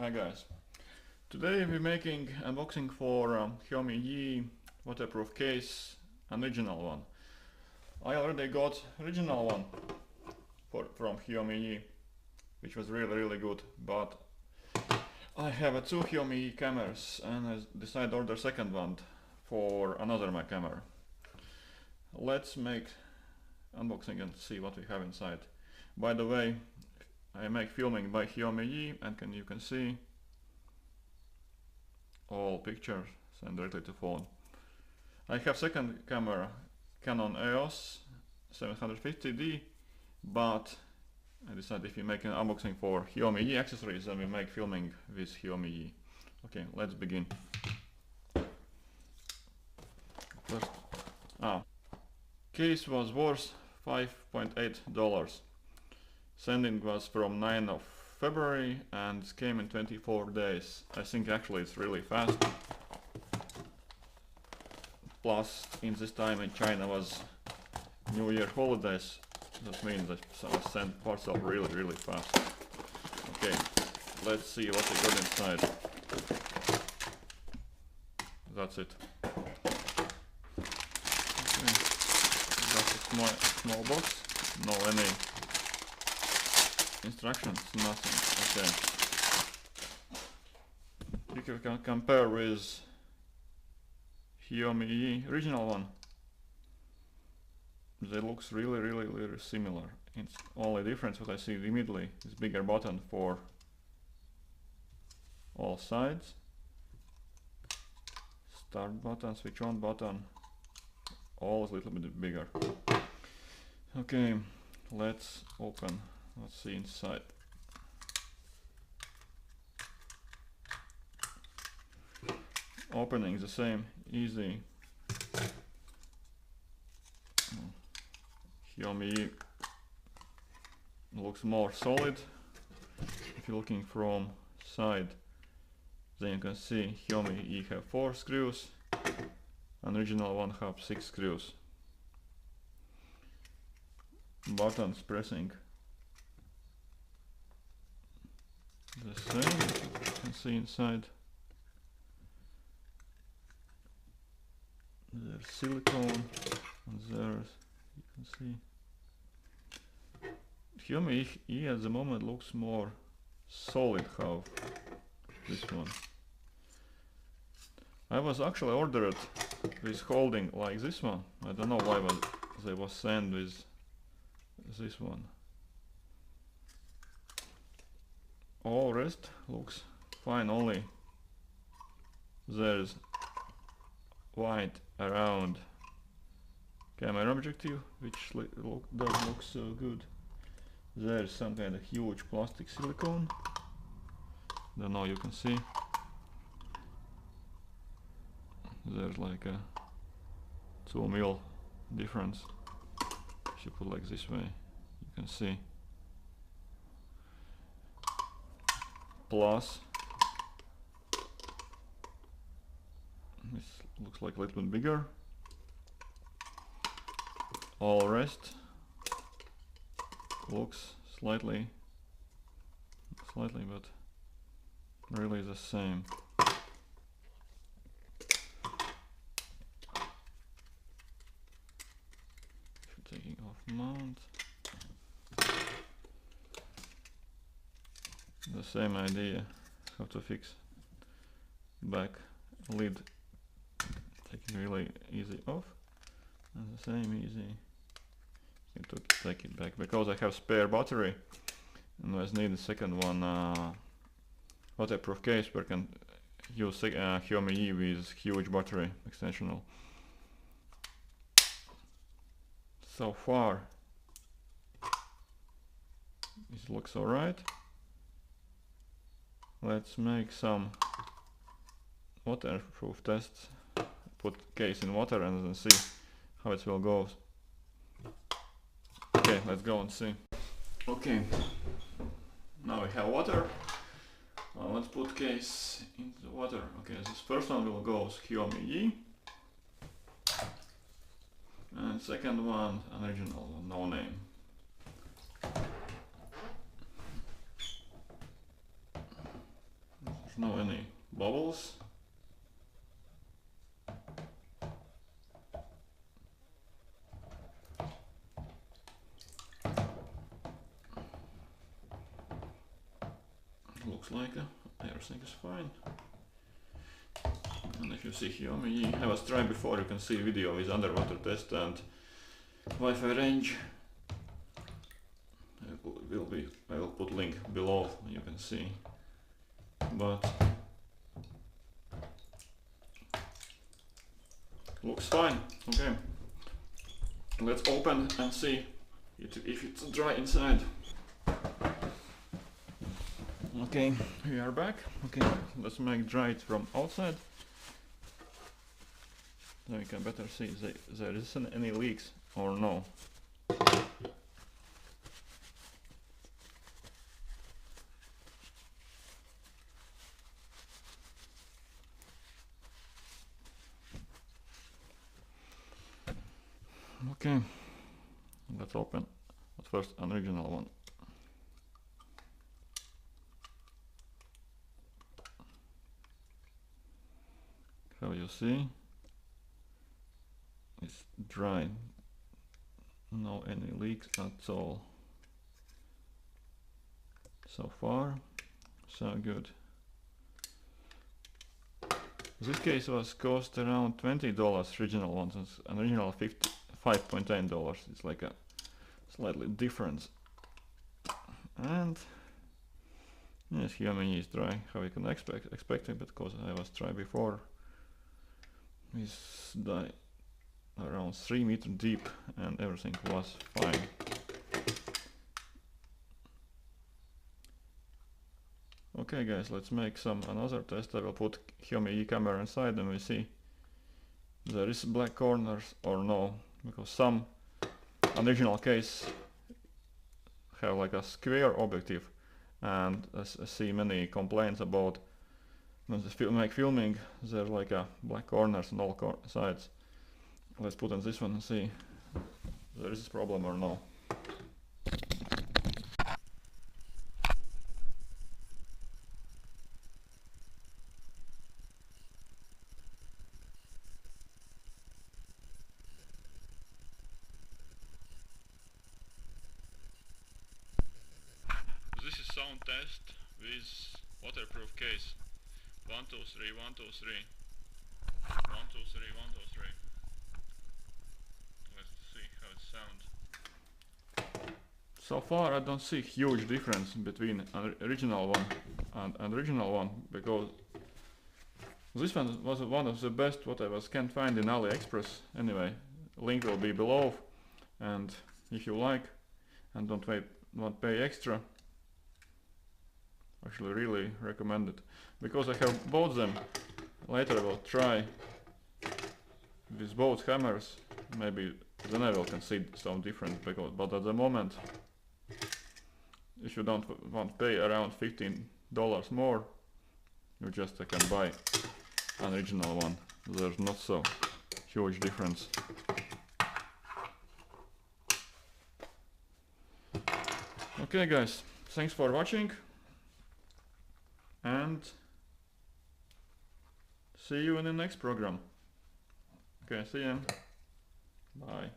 Hi guys, today we're making unboxing for Xiaomi Yi waterproof case, an original one. I already got original one from Xiaomi Yi, which was really good, but I have two Xiaomi Yi cameras and I decided to order second one for another my camera. Let's make unboxing and see what we have inside. By the way, I make filming by Xiaomi Yi and you can see all pictures sent directly to phone. I have second camera, Canon EOS 750D, but I decided if you make an unboxing for Xiaomi Yi accessories, then we make filming with Xiaomi Yi. Okay, let's begin. First, case was worth $5.8. Sending was from 9th of February and came in 24 days. I think actually it's really fast. Plus, in this time in China was New Year holidays. That means that I sent parcel really fast. Okay, let's see what we got inside. That's it. Okay. That's a small box. No any instructions, nothing. Okay. You can compare with Xiaomi Yi original one. They looks really similar. It's only difference what I see immediately is bigger button for all sides. Start button, switch on button, all is a little bit bigger. Okay, let's open. Let's see inside. Opening the same, easy. Xiaomi Yi looks more solid. If you're looking from side, then you can see Xiaomi Yi have 4 screws, and original one have 6 screws. Buttons pressing the same, you can see inside. There's silicone, and there's, you can see. Xiaomi Yi at the moment looks more solid how this one. I was actually ordered with holding like this one. I don't know why they was sent with this one. All rest looks fine, only there's white around camera objective, which does look so good. There's some kind of huge plastic silicone. Don't know, you can see. There's like a 2 mil difference. If you put like this way, you can see. Plus, this looks like a little bit bigger. All rest looks slightly, but really the same. Taking off mount. The same idea, how to fix back lid, taking really easy off, and the same easy to take it back, because I have spare battery and I need the second one waterproof case where I can use Xiaomi Yi with huge battery extensional. So far it looks alright. Let's make some waterproof tests. Put case in water and then see how it will go. Okay, let's go and see. Okay, now we have water. Let's put case into the water. Okay, this first one will go Xiaomi Yi. And second one, an original one, no name. There's no any bubbles. Looks like everything is fine. And if you see Xiaomi Yi, I was trying before, you can see video with underwater test and Wi-Fi range. I will put link below, you can see. But looks fine. Okay, let's open and see if it's dry inside. Okay, we are back. Okay, let's make dry it from outside. Then we can better see if there isn't any leaks or no. Okay, let's open at first an original one. How you see, it's dry, no any leaks at all. So far, so good. This case was cost around $20, original one, so an original $5.10. It's like a slightly difference. And yes, Xiaomi Yi is dry, how you can expect it, because I was dry before. It's around 3 meters deep and everything was fine. Okay guys, let's make another test. I will put Xiaomi Yi camera inside and we see there is black corners or no, because some original case have like a square objective, and I see many complaints about when they make filming there's like a black corners on all sides. Let's put on this one and see if there is a problem or no. This is sound test with waterproof case. 1 2 3 1 2 3 1 2 3 1 2 3. Let's see how it sounds. So far I don't see huge difference between an original one and an original one, because this one was one of the best what I can find in AliExpress. Anyway, link will be below, and if you like and don't pay extra, actually really recommend it, because I have bought them. Later I will try with both cameras, maybe then I will can see some difference, but at the moment, if you don't want to pay around $15 more, you just can buy an original one. There's not so huge difference. Okay guys, thanks for watching, and see you in the next program. Okay, see ya. Bye.